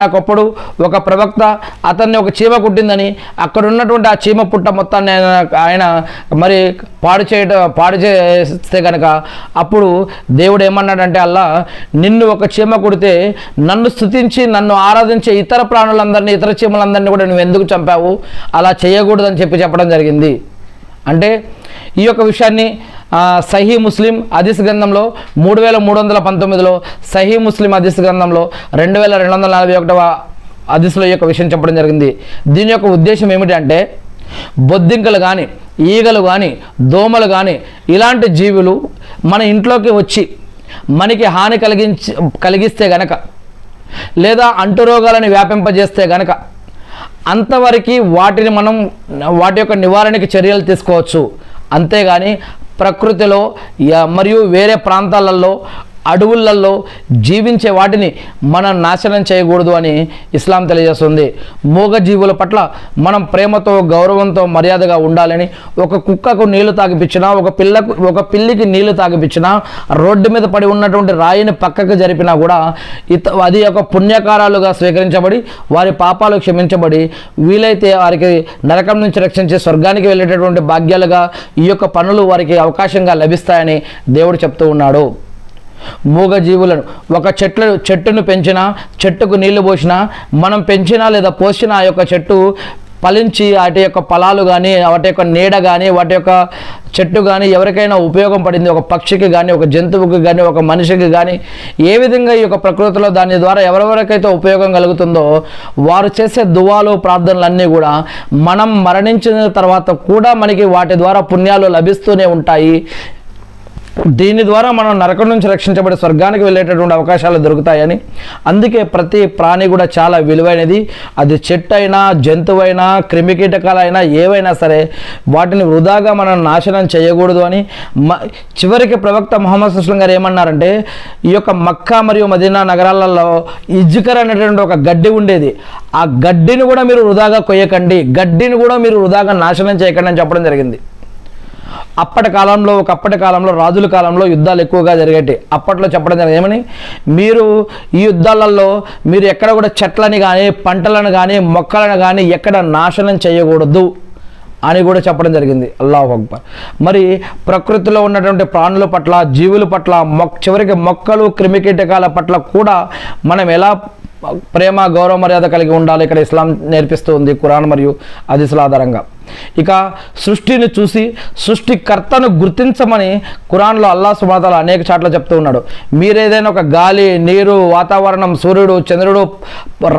ఒకప్పుడు ఒక ప్రవక్త అతన్ని ఒక చీమ కుట్టిందని అక్కడ ఉన్నటువంటి ఆ చీమ పుట్ట మొత్తాన్ని ఆయన మరి పాడు చేస్తే కనుక అప్పుడు దేవుడు ఏమన్నాడంటే అల్లా నిన్ను ఒక చీమ కుడితే నన్ను స్తుతించి నన్ను ఆరాధించే ఇతర ప్రాణులందరినీ ఇతర చీమలందరినీ కూడా నువ్వు ఎందుకు చంపావు, అలా చేయకూడదని చెప్పడం జరిగింది. అంటే ఈ యొక్క విషయాన్ని సహీ ముస్లిం హదీస్ గ్రంథంలో 3319లో సహీ ముస్లిం హదీస్ గ్రంథంలో 2241వ హదీస్లో ఈ యొక్క విషయం చెప్పడం జరిగింది. దీని యొక్క ఉద్దేశం ఏమిటంటే బొద్దింకలు కానీ ఈగలు కానీ దోమలు కానీ ఇలాంటి జీవులు మన ఇంట్లోకి వచ్చి మనకి హాని కలిగిస్తే గనక లేదా అంటురోగాలను వ్యాపింపజేస్తే గనక అంతవరకు వాటి యొక్క నివారణకి చర్యలు తీసుకోవచ్చు. అంతేగాని ప్రకృతిలో మరియు వేరే ప్రాంతాలలో అడవులలో జీవించే వాటిని మనం నాశనం చేయకూడదు అని ఇస్లాం తెలియజేస్తుంది. మూగజీవుల పట్ల మనం ప్రేమతో గౌరవంతో మర్యాదగా ఉండాలని, ఒక కుక్కకు నీళ్లు తాగిపించినా ఒక పిల్లికి నీళ్లు తాగిపించినా రోడ్డు మీద పడి ఉన్నటువంటి రాయిని పక్కకు జరిపినా కూడా అది ఒక పుణ్యకారాలుగా స్వీకరించబడి వారి పాపాలు క్షమించబడి వీలైతే వారికి నరకం నుంచి రక్షించే స్వర్గానికి వెళ్ళేటటువంటి భాగ్యాలుగా ఈ యొక్క పనులు వారికి అవకాశంగా లభిస్తాయని దేవుడు చెప్తూ ఉన్నాడు. మూగజీవులను ఒక చెట్టును పెంచినా చెట్టుకు నీళ్లు పోసినా మనం పెంచినా లేదా పోసినా ఆ యొక్క చెట్టు ఫలించి వాటి యొక్క ఫలాలు కానీ వాటి యొక్క నీడ కానీ వాటి యొక్క చెట్టు కానీ ఎవరికైనా ఉపయోగం పడింది, ఒక పక్షికి కానీ ఒక జంతువుకి కానీ ఒక మనిషికి కానీ ఏ విధంగా ఈ యొక్క ప్రకృతిలో దాని ద్వారా ఎవరెవరికైతే ఉపయోగం కలుగుతుందో వారు చేసే దువాలు ప్రార్థనలన్నీ కూడా మనం మరణించిన తర్వాత కూడా మనకి వాటి ద్వారా పుణ్యాలు లభిస్తూనే ఉంటాయి. దీని ద్వారా మనం నరకం నుంచి రక్షించబడి స్వర్గానికి వెళ్ళేటటువంటి అవకాశాలు దొరుకుతాయని, అందుకే ప్రతి ప్రాణి కూడా చాలా విలువైనది. అది చెట్టు అయినా జంతువైనా క్రిమికీటకాలైనా ఏవైనా సరే వాటిని వృధాగా మనం నాశనం చేయకూడదు అని చివరికి ప్రవక్త ముహమ్మద్ సుస్లం గారు ఏమన్నారంటే ఈ యొక్క మక్కా మరియు మదీనా నగరాలలో ఇజ్కర్ అనేటువంటి ఒక గడ్డి ఉండేది, ఆ గడ్డిని కూడా మీరు వృధాగా కొయ్యకండి, గడ్డిని కూడా మీరు వృధాగా నాశనం చేయకండి అని చెప్పడం జరిగింది. ఒకప్పటి కాలంలో రాజుల కాలంలో యుద్ధాలు ఎక్కువగా జరిగేవి. అప్పట్లో చెప్పడం జరిగింది ఏమని, మీరు ఈ యుద్ధాలలో మీరు ఎక్కడ కూడా చెట్లని కానీ పంటలను కానీ మొక్కలను కానీ ఎక్కడ నాశనం చేయకూడదు అని కూడా చెప్పడం జరిగింది. అల్లాహు అక్బర్. మరి ప్రకృతిలో ఉన్నటువంటి ప్రాణుల పట్ల జీవుల పట్ల చివరికి మొక్కలు క్రిమికీటకాల పట్ల కూడా మనం ఎలా ప్రేమ గౌరవ మర్యాద కలిగి ఉండాలి ఇక్కడ ఇస్లాం నేర్పిస్తూ ఉంది ఖురాన్ మరియు హదీసుల ఆధారంగా. ఇక సృష్టిని చూసి సృష్టికర్తను గుర్తించమని ఖురాన్లో అల్లాహ్ సుబ్హానహు వ తఆలా అనేక చాట్ల చెప్తూ ఉన్నాడు. మీరేదైనా ఒక గాలి నీరు వాతావరణం సూర్యుడు చంద్రుడు